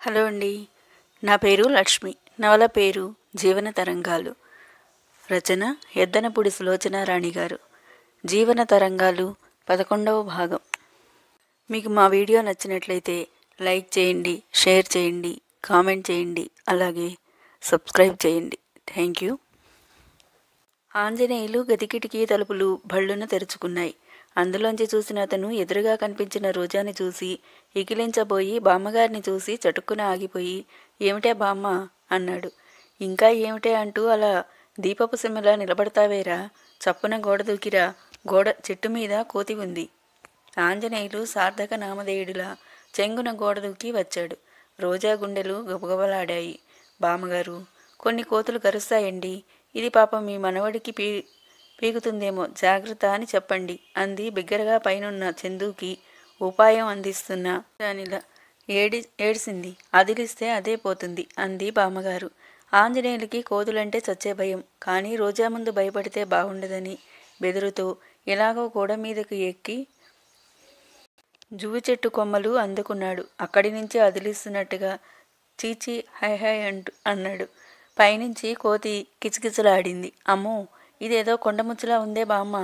Hello అండి. నా పేరు లక్ష్మి. నవల పేరు జీవన తరంగాలు. రచన ఎద్దనపూడి సులోచనారాణి గారు. జీవన తరంగాలు 11వ భాగం. మీకు మా వీడియో నచ్చినట్లయితే లైక్ చేయండి, షేర్ చేయండి, కామెంట్ చేయండి, అలాగే సబ్స్క్రైబ్ చేయండి. Thank you. ఆంజనేయులు గదికిటికీ తలుపులు భళ్ళున తెరుచుకున్నాయి. అందులోంచి చూసిన అతను ఎదురుగా కనిపించిన రోజాని చూసి ఇకిలించబోయి బామ్మగారిని చూసి చటుక్కున ఆగిపోయి, ఏమిటే బామ్మ అన్నాడు. ఇంకా ఏమిటే అంటూ అలా దీపపు సిమ్మలా నిలబడతావేరా, చప్పున గోడ దూకిరా, గోడ చెట్టు మీద కోతి ఉంది. ఆంజనేయులు సార్థక నామధేయుడిలా చెంగున గోడ దూకి వచ్చాడు. రోజా గుండెలు గబగబలాడాయి. బామ్మగారు, కొన్ని కోతులు కరుస్తాయండి, ఇది పాపం మీ మనవడికి పీకుతుందేమో, జాగ్రత్త అని చెప్పండి అంది బిగ్గరగా పైనున్న చందుకి ఉపాయం అందిస్తున్న దానిలా. ఏడిసింది. అదిలిస్తే అదే పోతుంది అంది బామ్మగారు. ఆంజనేయులకి కోతులంటే చచ్చే భయం, కానీ రోజా ముందు భయపడితే బాగుండదని బెదురుతో ఎలాగో గోడ మీదకు ఎక్కి జువ్వి చెట్టు కొమ్మలు అందుకున్నాడు. అక్కడి నుంచి అదిలిస్తున్నట్టుగా చీచి హై హై అన్నాడు. పైనుంచి కోతి కిచకిచలాడింది. అమ్మో, ఇదేదో కొండముచ్చులా ఉందే బామ్మ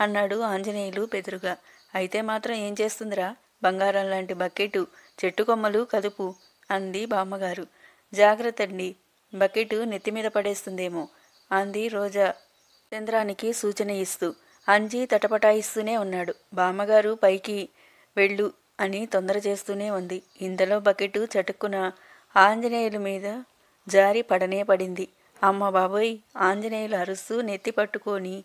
అన్నాడు ఆంజనేయులు బెదురుగా. అయితే మాత్రం ఏం చేస్తుందిరా, బంగారం లాంటి బకెటు చెట్టు కొమ్మలు కదుపు అంది బామ్మగారు. జాగ్రత్తండి, బకెటు నెత్తిమీద పడేస్తుందేమో అంది రోజా చంద్రానికి సూచన ఇస్తూ. అంజి తటపటాయిస్తూనే ఉన్నాడు. బామ్మగారు పైకి వెళ్ళు అని తొందర చేస్తూనే ఉంది. ఇంతలో బకెటు చటుక్కున ఆంజనేయుల మీద జారి పడనే పడింది. అమ్మ బాబోయ్! ఆంజనేయులు అరుస్తూ నెత్తి పట్టుకొని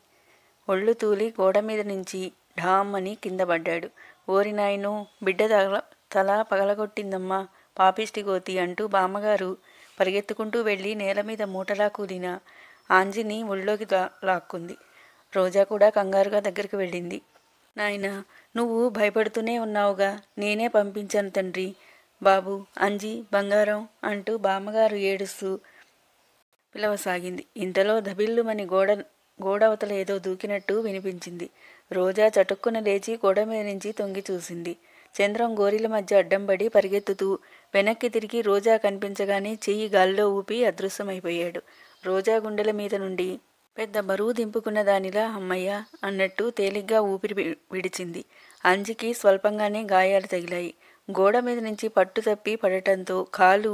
ఒళ్ళు తూలి గోడ మీద నుంచి ఢామ్మని కింద పడ్డాడు. ఓరి నాయనో, బిడ్డ తల పగలగొట్టిందమ్మా పాపిష్టి కోతి అంటూ బామ్మగారు పరిగెత్తుకుంటూ వెళ్ళి నేల మీద మూటలా కూలిన ఆంజిని ఒళ్ళోకి లాక్కుంది. రోజా కూడా కంగారుగా దగ్గరికి వెళ్ళింది. నాయనా, నువ్వు భయపడుతూనే ఉన్నావుగా, నేనే పంపించాను తండ్రి. బాబు, అంజి, బంగారం అంటూ బామ్మగారు ఏడుస్తూ పిలవసాగింది. ఇంతలో దబిల్లుమని గోడవతల ఏదో దూకినట్టు వినిపించింది. రోజా చటుక్కున లేచి గోడ మీద నుంచి తొంగి చూసింది. చంద్రం గోరీల మధ్య అడ్డంపడి పరిగెత్తుతూ వెనక్కి తిరిగి రోజా కనిపించగానే చెయ్యి గాల్లో ఊపి అదృశ్యమైపోయాడు. రోజా గుండెల మీద నుండి పెద్ద బరువు దింపుకున్న దానిలా అమ్మయ్య అన్నట్టు తేలిగ్గా ఊపిరి విడిచింది. అంజికి స్వల్పంగానే గాయాలు తగిలాయి. గోడ మీద నుంచి పట్టు తప్పి పడటంతో కాలు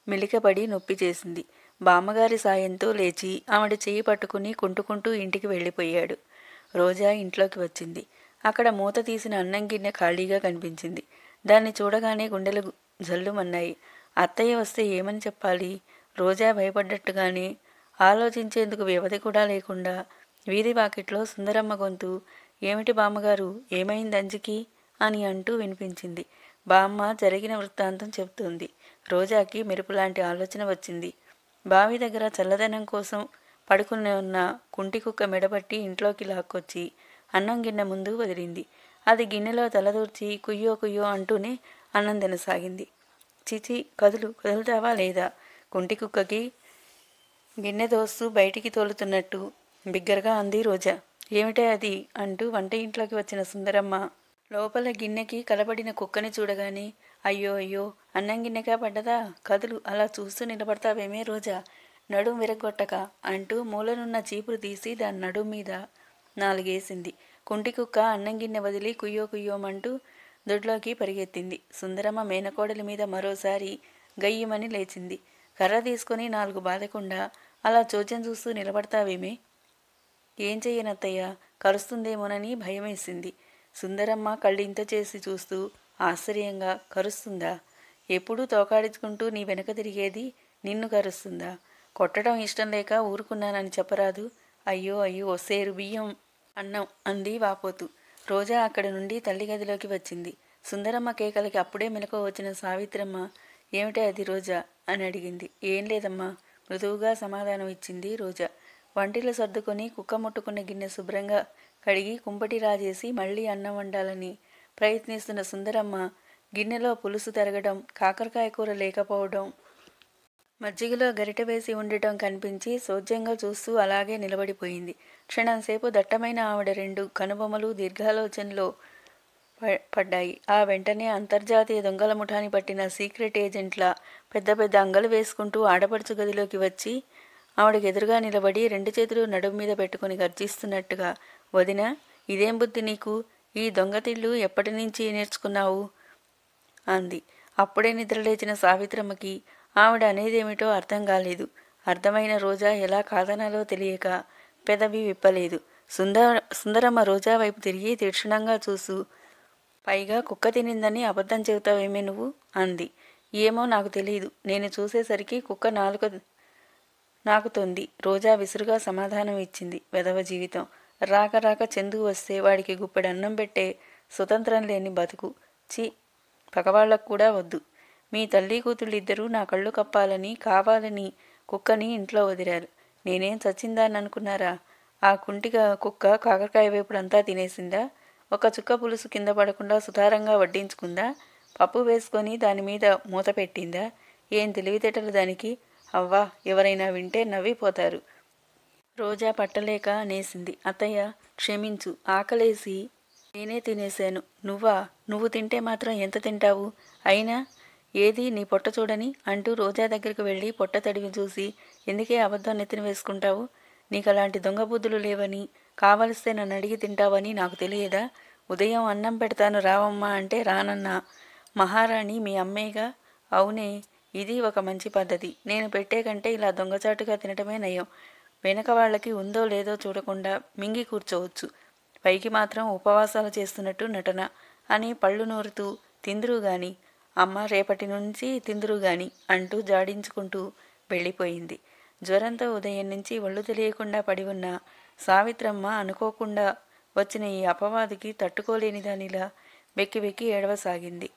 మెలికపడి నొప్పి చేసింది. బామ్మగారి సాయంతో లేచి ఆవిడ చెయ్యి పట్టుకుని కుంటుకుంటూ ఇంటికి వెళ్ళిపోయాడు. రోజా ఇంట్లోకి వచ్చింది. అక్కడ మూత తీసిన అన్నం గిన్నె ఖాళీగా కనిపించింది. దాన్ని చూడగానే గుండెలు జల్లుమన్నాయి. అత్తయ్య వస్తే ఏమని చెప్పాలి? రోజా భయపడ్డట్టుగానే ఆలోచించేందుకు వ్యవధి కూడా లేకుండా వీధి వాకిట్లో సుందరమ్మ గొంతు, ఏమిటి బామ్మగారు, ఏమైంది అంజికి అని అంటూ వినిపించింది. బామ్మ జరిగిన వృత్తాంతం చెబుతుంది. రోజాకి మెరుపులాంటి ఆలోచన వచ్చింది. బావి దగ్గర చల్లదనం కోసం పడుకుని ఉన్న కుంటి కుక్క మెడబట్టి ఇంట్లోకి లాక్కొచ్చి అన్నం గిన్నె ముందు వదిలింది. అది గిన్నెలో తలదూర్చి కుయ్యో కుయ్యో అంటూనే అన్నం తినసాగింది. చిచి, కదులుతావా లేదా? కుంటి కుక్కకి గిన్నె దోస్తూ బయటికి తోలుతున్నట్టు బిగ్గరగా అంది రోజా. ఏమిటే అది అంటూ వంట ఇంట్లోకి వచ్చిన సుందరమ్మ లోపల గిన్నెకి కలబడిన కుక్కని చూడగానే, అయ్యో అయ్యో, అన్నం గిన్నెగా పడ్డదా, కదులు, అలా చూస్తూ నిలబడతావేమే రోజా, నడుం విరగొట్టక అంటూ మూలనున్న చీపురు తీసి దాని నడుం మీద నాలుగేసింది. కుంటి కుక్క అన్నం గిన్నె వదిలి కుయ్యో కుయ్యోమంటూ దొడ్లోకి పరిగెత్తింది. సుందరమ్మ మేనకోడలి మీద మరోసారి గయ్యమని లేచింది. కర్ర తీసుకుని 4 బాదకుండా అలా చోద్యం చూస్తూ నిలబడతావేమే? ఏం చెయ్యనత్తయ్య, కరుస్తుందేమోనని భయమేసింది. సుందరమ్మ కళ్ళింత చేసి చూస్తూ ఆశ్చర్యంగా, కరుస్తుందా? ఎప్పుడూ తోకాడించుకుంటూ నీ వెనక తిరిగేది నిన్ను కరుస్తుందా? కొట్టడం ఇష్టం లేక ఊరుకున్నానని చెప్పరాదు. అయ్యో అయ్యో, సేరు బియ్యం అన్నం అంది వాపోతూ. రోజా అక్కడి నుండి తల్లి గదిలోకి వచ్చింది. సుందరమ్మ కేకలకి అప్పుడే మెలకువ వచ్చిన సావిత్రమ్మ, ఏమిటే అది రోజా అని అడిగింది. ఏం లేదమ్మా, మృదువుగా సమాధానం ఇచ్చింది రోజా. వంటిలో సర్దుకొని కుక్క ముట్టుకున్న గిన్నె శుభ్రంగా కడిగి కుంపటి రాజేసి మళ్ళీ అన్నం వండాలని ప్రయత్నిస్తున్న సుందరమ్మ గిన్నెలో పులుసు తరగడం, కాకరకాయ కూర లేకపోవడం, మజ్జిగలో గరిటె వేసి ఉండటం కనిపించి సోజ్యంగా చూస్తూ అలాగే నిలబడిపోయింది. క్షణంసేపు దట్టమైన ఆవిడ 2 కనుబొమలు దీర్ఘాలోచనలో పడ్డాయి. ఆ వెంటనే అంతర్జాతీయ దొంగల ముఠాని పట్టిన సీక్రెట్ ఏజెంట్ల పెద్ద పెద్ద అంగలు వేసుకుంటూ ఆడపడుచు గదిలోకి వచ్చి ఆవిడకి ఎదురుగా నిలబడి 2 చేతులు నడుము మీద పెట్టుకుని గర్జిస్తున్నట్టుగా, వదినా, ఇదేం బుద్ధి నీకు? ఈ దొంగతిళ్ళు ఎప్పటి నుంచి నేర్చుకున్నావు అంది. అప్పుడే నిద్రలేచిన సావిత్రమ్మకి ఆవిడ అనేదేమిటో అర్థం కాలేదు. అర్థమైన రోజా ఎలా కాదనాలో తెలియక పెదవి విప్పలేదు. సుందరమ్మ రోజా వైపు తిరిగి తీక్షణంగా చూసు, పైగా కుక్క తినిందని అబద్ధం చెబుతావేమే నువ్వు అంది. ఏమో నాకు తెలియదు. నేను చూసేసరికి కుక్క నాకుతోంది. రోజా విసురుగా సమాధానం ఇచ్చింది. వెధవ జీవితం. రాక రాక చందు వస్తే వాడికి గుప్పెడు అన్నం పెట్టే స్వతంత్రం లేని బతుకు. చి, పగవాళ్లకు కూడా వద్దు. మీ తల్లి కూతుళ్ళిద్దరూ నా కళ్ళు కప్పాలని కావాలని కుక్కని ఇంట్లో వదిలారు. నేనేం చచ్చిందాన్ని అనుకున్నారా? ఆ కుంటిగా కుక్క కాకరకాయ వేపుడంతా తినేసిందా? ఒక చుక్క పులుసు కింద పడకుండా సుతారంగా వడ్డించుకుందా? పప్పు వేసుకొని దానిమీద మూత పెట్టిందా? ఏం తెలివితేటలు దానికి! అవ్వా, ఎవరైనా వింటే నవ్విపోతారు. రోజా పట్టలేక అనేసింది. అత్తయ్య, క్షమించు. ఆకలేసి నేనే తినేశాను. నువ్వు తింటే మాత్రం ఎంత తింటావు? అయినా ఏది నీ పొట్ట చూడని అంటూ రోజా దగ్గరికి వెళ్ళి పొట్ట తడివి చూసి, ఎందుకే అబద్ధం నెత్తిన వేసుకుంటావు? నీకు అలాంటి దొంగ బుద్ధులు లేవని, కావలిస్తే నన్ను అడిగి తింటావని నాకు తెలియదా? ఉదయం అన్నం పెడతాను రావమ్మా అంటే రానన్నా మహారాణి మీ అమ్మేగా. అవునే, ఇది ఒక మంచి పద్ధతి. నేను పెట్టే కంటే ఇలా దొంగచాటుగా తినటమే నయం. వెనక వాళ్ళకి ఉందో లేదో చూడకుండా మింగి కూర్చోవచ్చు. పైకి మాత్రం ఉపవాసాలు చేస్తున్నట్టు నటన అని పళ్ళు నూరుతూ తిందురు గాని, అమ్మ రేపటి నుంచి తిందురు గాని అంటూ జాడించుకుంటూ వెళ్ళిపోయింది. జ్వరంతో ఉదయం నుంచి ఒళ్ళు తెలియకుండా పడి ఉన్న సావిత్రమ్మ అనుకోకుండా వచ్చిన ఈ అపవాదికి తట్టుకోలేని దానిలా వెక్కి వెక్కి ఏడవసాగింది.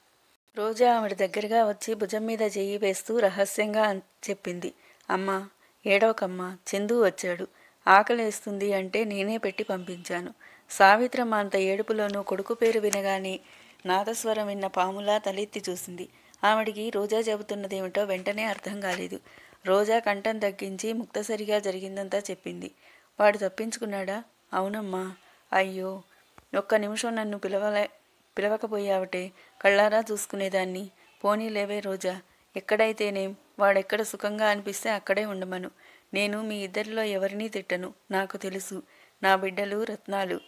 రోజా ఆవిడ దగ్గరగా వచ్చి భుజం మీద చెయ్యి వేస్తూ రహస్యంగా చెప్పింది. అమ్మా, ఏడవకమ్మా, చందు వచ్చాడు. ఆకలేస్తుంది అంటే నేనే పెట్టి పంపించాను. సావిత్రమ్మ అంత ఏడుపులోనూ కొడుకు పేరు వినగానే నాదస్వరం విన్న పాములా తలెత్తి చూసింది. ఆవిడికి రోజా చెబుతున్నదేమిటో వెంటనే అర్థం కాలేదు. రోజా కంఠం తగ్గించి ముక్తసరిగా జరిగిందంతా చెప్పింది. వాడు తప్పించుకున్నాడా? అవునమ్మా. అయ్యో, ఒక్క నిమిషం నన్ను పిలవకపోయావటే, కళ్ళారా చూసుకునేదాన్ని. పోనీలేవే రోజా, ఎక్కడైతేనేం, వాడెక్కడ సుఖంగా అనిపిస్తే అక్కడే ఉండమను. నేను మీ ఇద్దరిలో ఎవరినీ తిట్టను. నాకు తెలుసు, నా బిడ్డలు రత్నాలు.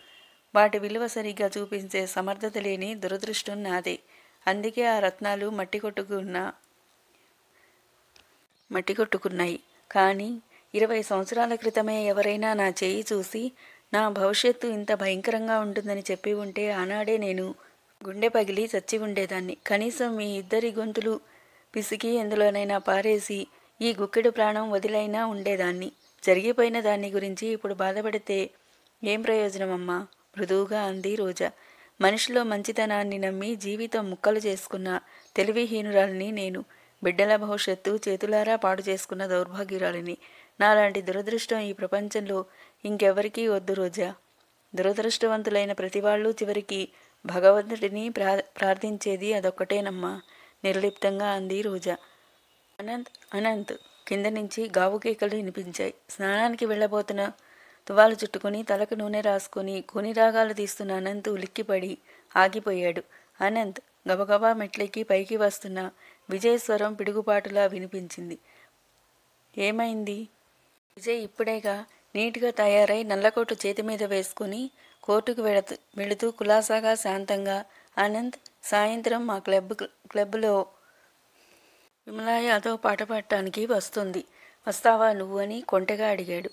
వాటి విలువ సరిగ్గా చూపించే సమర్థత లేని దురదృష్టం నాదే. అందుకే ఆ రత్నాలు మట్టి కొట్టుకున్నాయి. కానీ 20 సంవత్సరాల క్రితమే ఎవరైనా నా చేయి చూసి నా భవిష్యత్తు ఇంత భయంకరంగా ఉంటుందని చెప్పి ఉంటే ఆనాడే నేను గుండె పగిలి చచ్చి ఉండేదాన్ని. కనీసం మీ ఇద్దరి గొంతులు పిసికి ఎందులోనైనా పారేసి ఈ గుక్కెడు ప్రాణం వదిలైనా ఉండేదాన్ని. జరిగిపోయిన దాన్ని గురించి ఇప్పుడు బాధపడితే ఏం ప్రయోజనమమ్మా? మృదువుగా అంది రోజా. మనిషిలో మంచితనాన్ని నమ్మి జీవితం ముక్కలు చేసుకున్న తెలివిహీనురాలిని నేను. బిడ్డల భవిష్యత్తు చేతులారా పాడు చేసుకున్న దౌర్భాగ్యురాలిని. నాలాంటి దురదృష్టం ఈ ప్రపంచంలో ఇంకెవరికీ వద్దు రోజా. దురదృష్టవంతులైన ప్రతివాళ్ళు చివరికి భగవంతుడిని ప్రార్థించేది అదొక్కటేనమ్మా, నిర్లిప్తంగా అంది రోజా. అనంత్ కింద నుంచి గావు కేకలు వినిపించాయి. స్నానానికి వెళ్ళబోతున్న తువాలు చుట్టుకుని తలకు నూనె రాసుకుని కూని రాగాలు తీస్తున్న అనంత్ ఉలిక్కిపడి ఆగిపోయాడు. అనంత్ గబగబా మెట్లెక్కి పైకి వస్తున్న విజయ్ స్వరం పిడుగుపాటులా వినిపించింది. ఏమైంది? విజయ్ ఇప్పుడేగా నీట్గా తయారై నల్లకోటు చేతి మీద వేసుకుని కోర్టుకు వెళుతూ కులాసాగా శాంతంగా, అనంత్, సాయంత్రం మా క్లబ్లో విమలా యాదవ్ పాట పాడటానికి వస్తుంది, వస్తావా నువ్వు అని కొంటెగా అడిగాడు.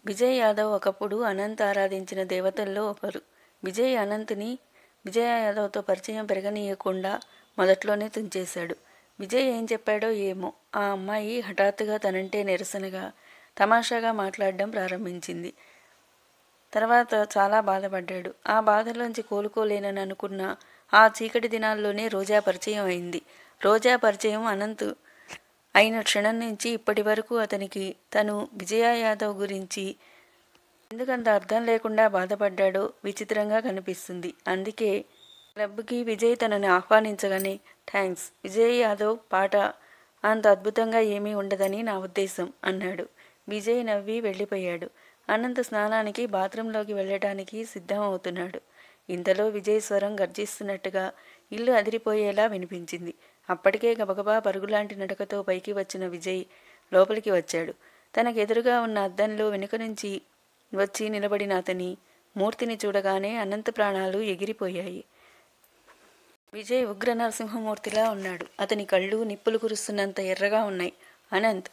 విజయ్ యాదవ్ ఒకప్పుడు అనంత్ ఆరాధించిన దేవతల్లో ఒకరు. విజయ్ అనంత్ని విజయ యాదవ్తో పరిచయం పెరగనీయకుండా మొదట్లోనే తుంచేశాడు. విజయ్ ఏం చెప్పాడో ఏమో, ఆ అమ్మాయి హఠాత్తుగా తనంటే నిరసనగా తమాషాగా మాట్లాడడం ప్రారంభించింది. తర్వాత చాలా బాధపడ్డాడు. ఆ బాధలోంచి కోలుకోలేనని అనుకున్న ఆ చీకటి దినాల్లోనే రోజా పరిచయం అయింది. రోజా పరిచయం అనంత్ అయిన క్షణం నుంచి ఇప్పటి వరకు అతనికి తను విజయ యాదవ్ గురించి ఎందుకంత అర్థం లేకుండా బాధపడ్డాడో విచిత్రంగా కనిపిస్తుంది. అందుకే క్లబ్కి విజయ్ తనని ఆహ్వానించగానే థ్యాంక్స్, విజయ్ యాదవ్ పాట అంత అద్భుతంగా ఏమీ ఉండదని నా ఉద్దేశం అన్నాడు. విజయ్ నవ్వి వెళ్ళిపోయాడు. అనంత్ స్నానానికి బాత్రూంలోకి వెళ్ళటానికి సిద్ధం అవుతున్నాడు. ఇంతలో విజయ్ స్వరం గర్జిస్తున్నట్టుగా ఇల్లు అదిరిపోయేలా వినిపించింది. అప్పటికే గబగబా పరుగులాంటి నడకతో పైకి వచ్చిన విజయ్ లోపలికి వచ్చాడు. తనకెదురుగా ఉన్న అద్దంలో వెనుక నుంచి వచ్చి నిలబడిన అతని మూర్తిని చూడగానే అనంత ప్రాణాలు ఎగిరిపోయాయి. విజయ్ ఉగ్ర నరసింహమూర్తిలా ఉన్నాడు. అతని కళ్ళు నిప్పులు కురుస్తున్నంత ఎర్రగా ఉన్నాయి. అనంత్!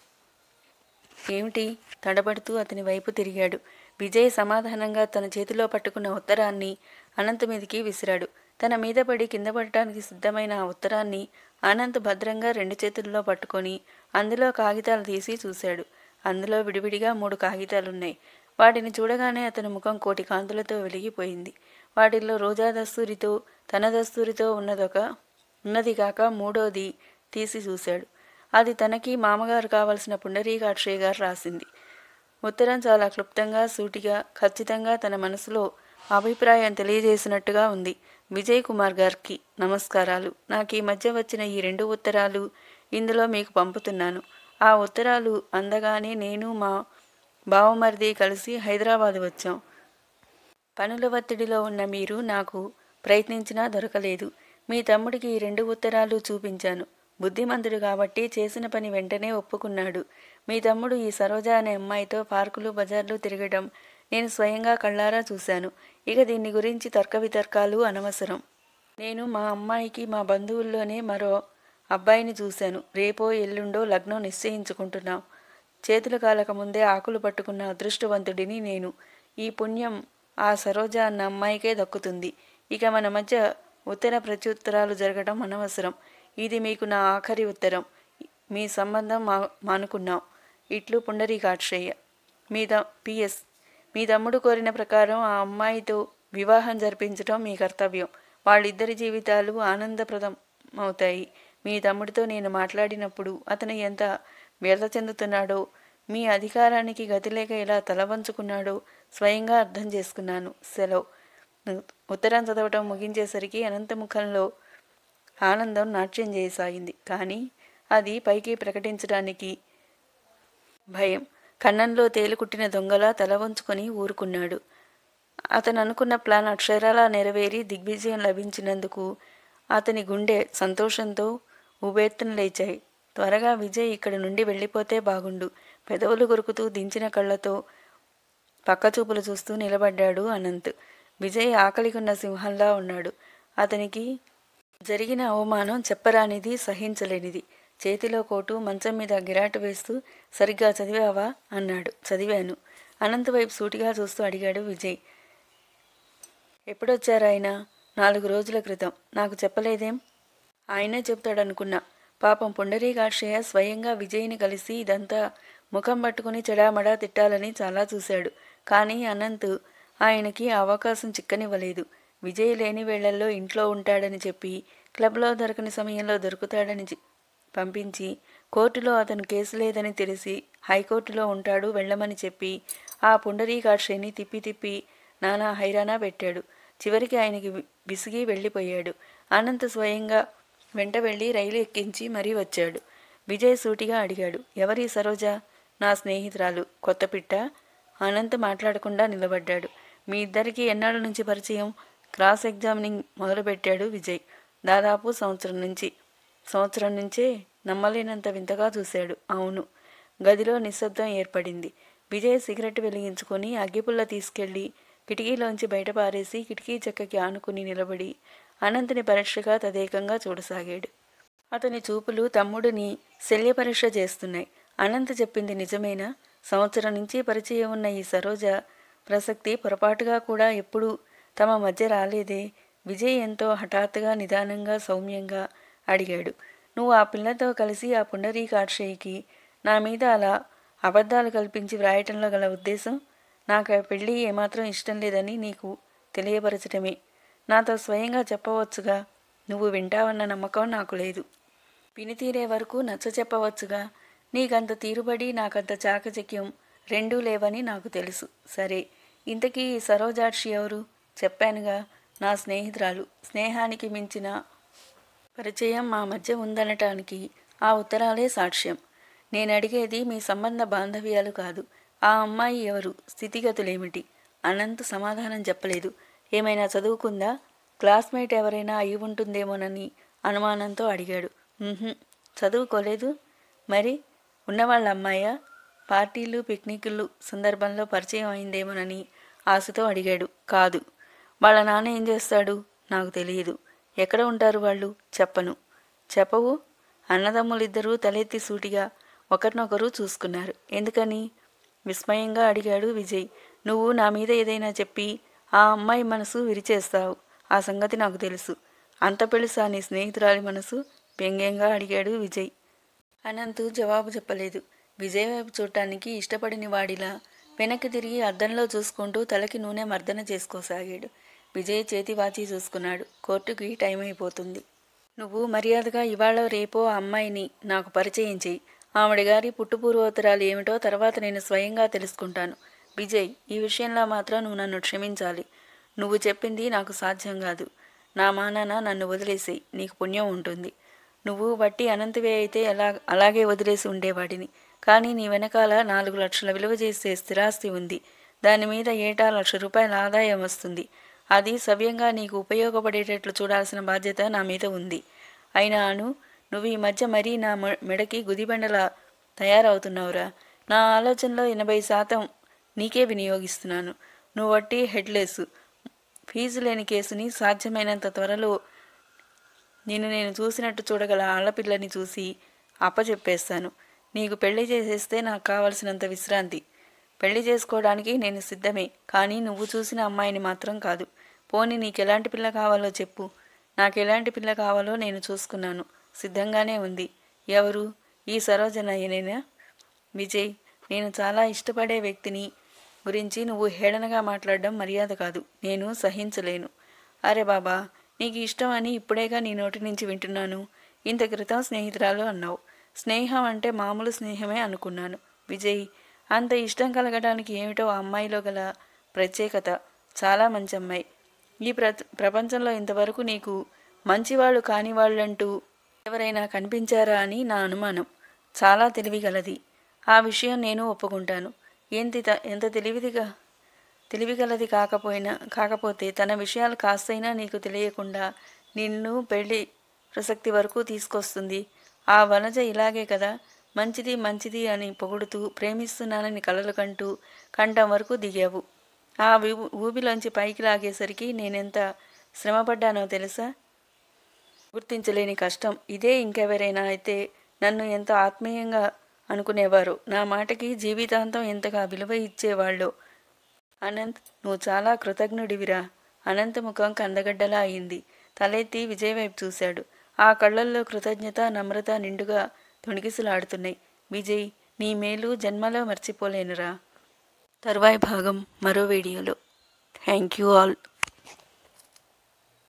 ఏమిటి? తడబడుతూ అతని వైపు తిరిగాడు. విజయ్ సమాధానంగా తన చేతిలో పట్టుకున్న ఉత్తరాన్ని అనంత్ మీదికి విసిరాడు. తన మీద పడి కింద పడటానికి సిద్ధమైన ఆ ఉత్తరాన్ని అనంత్ భద్రంగా 2 చేతుల్లో పట్టుకొని అందులో కాగితాలు తీసి చూశాడు. అందులో విడివిడిగా 3 కాగితాలున్నాయి. వాటిని చూడగానే అతని ముఖం కోటి కాంతులతో వెలిగిపోయింది. వాటిల్లో రోజా దస్తూరితో తన దస్తూరితో ఉన్నది కాక మూడోది తీసి చూశాడు. అది తనకి మామగారు కావలసిన పుండరీకాక్షయ్య గారు రాసింది. ఉత్తరం చాలా క్లుప్తంగా, సూటిగా, ఖచ్చితంగా తన మనసులో అభిప్రాయం తెలియజేసినట్టుగా ఉంది. విజయ్ కుమార్ గారికి నమస్కారాలు. నాకు ఈ మధ్య వచ్చిన ఈ 2 ఉత్తరాలు ఇందులో మీకు పంపుతున్నాను. ఆ ఉత్తరాలు అందగానే నేను మా బావమరిది కలిసి హైదరాబాదు వచ్చాం. పనుల ఒత్తిడిలో ఉన్న మీరు నాకు ప్రయత్నించినా దొరకలేదు. మీ తమ్ముడికి ఈ 2 ఉత్తరాలు చూపించాను. బుద్ధిమంతుడు కాబట్టి చేసిన పని వెంటనే ఒప్పుకున్నాడు. మీ తమ్ముడు ఈ సరోజ అనే అమ్మాయితో పార్కులు బజార్లు తిరగడం నేను స్వయంగా కళ్ళారా చూశాను. ఇక దీన్ని గురించి తర్క వితర్కాలు అనవసరం. నేను మా అమ్మాయికి మా బంధువుల్లోనే మరో అబ్బాయిని చూశాను. రేపో ఎల్లుండో లగ్నం నిశ్చయించుకుంటున్నాం. చేతులు కాలక ముందే ఆకులు పట్టుకున్న అదృష్టవంతుడిని నేను. ఈ పుణ్యం ఆ సరోజ అన్న అమ్మాయికే దక్కుతుంది. ఇక మన మధ్య ఉత్తర ప్రత్యుత్తరాలు జరగడం అనవసరం. ఇది మీకు నా ఆఖరి ఉత్తరం. మీ సంబంధం మానుకున్నాం. ఇట్లు పుండరీకాక్షయ్య. PS. మీ తమ్ముడు కోరిన ప్రకారం ఆ అమ్మాయితో వివాహం జరిపించడం మీ కర్తవ్యం. వాళ్ళిద్దరి జీవితాలు ఆనందప్రదం అవుతాయి. మీ తమ్ముడితో నేను మాట్లాడినప్పుడు అతను ఎంత వ్యర్థ చెందుతున్నాడో, మీ అధికారానికి గతిలేక ఎలా తలవంచుకున్నాడో స్వయంగా అర్థం చేసుకున్నాను. సెలవు. ఉత్తరం చదవటం ముగించేసరికి అనంత ముఖంలో ఆనందం నాట్యం చేయసాగింది. కానీ అది పైకి ప్రకటించడానికి భయం. కన్నంలో తేలుకుట్టిన దొంగలా తల వంచుకొని ఊరుకున్నాడు. అతను అనుకున్న ప్లాన్ అక్షరాలా నెరవేరి దిగ్విజయం లభించినందుకు అతని గుండె సంతోషంతో ఉబెత్తున లేచాయి. త్వరగా విజయ్ ఇక్కడి నుండి వెళ్ళిపోతే బాగుండు. పెదవులు కొరుకుతూ దించిన కళ్ళతో పక్కచూపులు చూస్తూ నిలబడ్డాడు అనంత్. విజయ్ ఆకలికున్న సింహంలా ఉన్నాడు. అతనికి జరిగిన అవమానం చెప్పరానిది, సహించలేనిది. చేతిలో కోటు మంచం మీద గిరాటు వేస్తూ సరిగ్గా చదివావా అన్నాడు. చదివాను. అనంత్ వైపు సూటిగా చూస్తూ అడిగాడు విజయ్. ఎప్పుడొచ్చారాయన? 4 రోజుల క్రితం. నాకు చెప్పలేదేం? ఆయనే చెప్తాడనుకున్నా. పాపం పుండరీకాక్షయ్య స్వయంగా విజయ్ని కలిసి ఇదంతా ముఖం పట్టుకుని చెడామడా తిట్టాలని చాలా చూశాడు. కానీ అనంత్ ఆయనకి ఆ అవకాశం చిక్కనివ్వలేదు. విజయ్ లేని వేళల్లో ఇంట్లో ఉంటాడని చెప్పి, క్లబ్లో దొరకని సమయంలో దొరుకుతాడని పంపించి, కోర్టులో అతను కేసు లేదని తెలిసి హైకోర్టులో ఉంటాడు వెళ్ళమని చెప్పి, ఆ పుండరీకాక్షయ్యని తిప్పి తిప్పి నానా హైరానా పెట్టాడు. చివరికి ఆయనకి విసిగి వెళ్ళిపోయాడు. అనంత్ స్వయంగా వెంట వెళ్ళి రైలు ఎక్కించి మరీ వచ్చాడు. విజయ్ సూటిగా అడిగాడు. ఎవరి సరోజ? నా స్నేహితురాలు. కొత్త పిట్ట? అనంత్ మాట్లాడకుండా నిలబడ్డాడు. మీ ఇద్దరికీ ఎన్నాళ్ళ నుంచి పరిచయం? క్రాస్ ఎగ్జామినింగ్ మొదలుపెట్టాడు విజయ్. దాదాపు సంవత్సరం నుంచే నమ్మలేనంత వింతగా చూశాడు. అవును. గదిలో నిశ్శబ్దం ఏర్పడింది. విజయ్ సిగరెట్ వెలిగించుకొని అగ్గిపుల్ల తీసుకెళ్లి కిటికీలోంచి బయట పారేసి కిటికీ చెక్కకి ఆనుకుని నిలబడి అనంత్ని పరీక్షగా తదేకంగా చూడసాగాడు. అతని చూపులు తమ్ముడిని శల్యపరీక్ష చేస్తున్నాయి. అనంత్ చెప్పింది నిజమేనా? సంవత్సరం నుంచి పరిచయం ఉన్న ఈ సరోజ ప్రసక్తి పొరపాటుగా కూడా ఎప్పుడూ తమ మధ్య రాలేదే? విజయ్ ఎంతో హఠాత్తుగా, నిదానంగా, సౌమ్యంగా అడిగాడు. నువ్వు ఆ పిల్లతో కలిసి ఆ పుండరీకాక్షయ్యకి నా మీద అలా అబద్ధాలు కల్పించి వ్రాయటంలో గల ఉద్దేశం? నాకు ఆ పెళ్ళి ఏమాత్రం ఇష్టం లేదని నీకు తెలియపరచటమే. నాతో స్వయంగా చెప్పవచ్చుగా. నువ్వు వింటావన్న నమ్మకం నాకు లేదు. వినితీరే వరకు నచ్చ చెప్పవచ్చుగా. నీకంత తీరుబడి, నాకంత చాకచక్యం రెండూ లేవని నాకు తెలుసు. సరే, ఇంతకీ ఈ సరోజాక్షి ఎవరు? చెప్పానుగా, నా స్నేహితురాలు. స్నేహానికి మించిన పరిచయం మా మధ్య ఉందనటానికి ఆ ఉత్తరాలే సాక్ష్యం. నేనడిగేది మీ సంబంధ బాంధవ్యాలు కాదు. ఆ అమ్మాయి ఎవరు? స్థితిగతులేమిటి? అనంత్ సమాధానం చెప్పలేదు. ఏమైనా చదువుకుందా? క్లాస్మేట్ ఎవరైనా అయి ఉంటుందేమోనని అనుమానంతో అడిగాడు. చదువుకోలేదు. మరి ఉన్నవాళ్ళ అమ్మాయా? పార్టీలు పిక్నిక్లు సందర్భంలో పరిచయం అయిందేమోనని ఆశతో అడిగాడు. కాదు. వాళ్ళ నాన్న ఏం చేస్తాడు? నాకు తెలియదు. ఎక్కడ ఉంటారు వాళ్ళు? చెప్పను. చెప్పవు? అన్నదమ్ములిద్దరూ తలెత్తి సూటిగా ఒకరినొకరు చూసుకున్నారు. ఎందుకని? విస్మయంగా అడిగాడు విజయ్. నువ్వు నా మీద ఏదైనా చెప్పి ఆ అమ్మాయి మనసు విరిచేస్తావు. ఆ సంగతి నాకు తెలుసు. అంత పెళుసా నీ స్నేహితురాలి మనసు? వ్యంగ్యంగా అడిగాడు విజయ్. అనంత్ జవాబు చెప్పలేదు. విజయ్ వైపు చూడటానికి ఇష్టపడిన వాడిలా వెనక్కి తిరిగి అద్దంలో చూసుకుంటూ తలకి నూనె మర్దన చేసుకోసాగాడు. విజయ్ చేతి వాచి చూసుకున్నాడు. కోర్టుకి టైం అయిపోతుంది. నువ్వు మర్యాదగా ఇవాళ రేపో ఆ అమ్మాయిని నాకు పరిచయం చెయ్యి. ఆవిడగారి పుట్టుపూర్వోత్తరాలు ఏమిటో తర్వాత నేను స్వయంగా తెలుసుకుంటాను. విజయ్, ఈ విషయంలో మాత్రం నువ్వు నన్ను క్షమించాలి. నువ్వు చెప్పింది నాకు సాధ్యం కాదు. నా మానాన నన్ను వదిలేసేయి. నీకు పుణ్యం ఉంటుంది. నువ్వు వట్టి అనంతవే అయితే అలాగే వదిలేసి ఉండేవాడిని. కానీ నీ వెనకాల 4 లక్షల విలువ చేసే స్థిరాస్తి ఉంది. దాని మీద ఏటా ₹1,00,000 ఆదాయం వస్తుంది. అది సవ్యంగా నీకు ఉపయోగపడేటట్లు చూడాల్సిన బాధ్యత నా మీద ఉంది. అయినా నువ్వు ఈ మధ్య మరీ నా మెడకి గుదిబండలా తయారవుతున్నావురా. నా ఆలోచనలో 80% నీకే వినియోగిస్తున్నాను. నువ్వు వట్టి హెడ్లెస్. ఫీజు లేని కేసుని సాధ్యమైనంత త్వరలో నేను చూసినట్టు చూడగల ఆడపిల్లని చూసి అప్పచెప్పేస్తాను. నీకు పెళ్లి చేసేస్తే నాకు కావలసినంత విశ్రాంతి. పెళ్లి చేసుకోవడానికి నేను సిద్ధమే. కానీ నువ్వు చూసిన అమ్మాయిని మాత్రం కాదు. పోనీ నీకెలాంటి పిల్ల కావాలో చెప్పు. నాకెలాంటి పిల్ల కావాలో నేను చూసుకున్నాను. సిద్ధంగానే ఉంది. ఎవరు? ఈ సరోజనయ్యనేనా? విజయ్, నేను చాలా ఇష్టపడే వ్యక్తిని గురించి నువ్వు హేళనగా మాట్లాడడం మర్యాద కాదు. నేను సహించలేను. అరే బాబా, నీకు ఇష్టం అని ఇప్పుడేగా నీ నోటి నుంచి వింటున్నాను. ఇంత క్రితం స్నేహితురాలు అన్నావు. స్నేహం అంటే మామూలు స్నేహమే అనుకున్నాను. విజయ్, అంత ఇష్టం కలగడానికి ఏమిటో ఆ అమ్మాయిలో గల ప్రత్యేకత. చాలా మంచి అమ్మాయి. ఈ ప్రపంచంలో ఇంతవరకు నీకు మంచివాళ్ళు కానివాళ్ళంటూ ఎవరైనా కనిపించారా అని నా అనుమానం. చాలా తెలివిగలది. ఆ విషయం నేను ఒప్పుకుంటాను. ఎంత తెలివిగలది కాకపోతే తన విషయాలు కాస్తైనా నీకు తెలియకుండా నిన్ను పెళ్లి ప్రసక్తి వరకు తీసుకొస్తుంది. ఆ వనజ ఇలాగే కదా, మంచిది అని పొగుడుతూ ప్రేమిస్తున్నానని కలలు కంఠం వరకు దిగావు. ఆ ఊబిలోంచి పైకి లాగేసరికి నేనెంత శ్రమపడ్డానో తెలుసా? గుర్తించలేని కష్టం. ఇదే ఇంకెవరైనా అయితే నన్ను ఎంత ఆత్మీయంగా అనుకునేవారు. నా మాటకి జీవితాంతం ఎంతగా విలువ ఇచ్చేవాళ్ళో. అనంత్, నువ్వు చాలా కృతజ్ఞుడివిరా. అనంత్ ముఖం కందగడ్డలా అయింది. తలెత్తి విజయ్ వైపు చూశాడు. ఆ కళ్ళల్లో కృతజ్ఞత, నమ్రత నిండుగా తొణికిసలాడుతున్నాయి. విజయ్, నీ మేలు జన్మలో మర్చిపోలేనురా. తర్వాయి భాగం మరో వీడియోలో. Thank you all.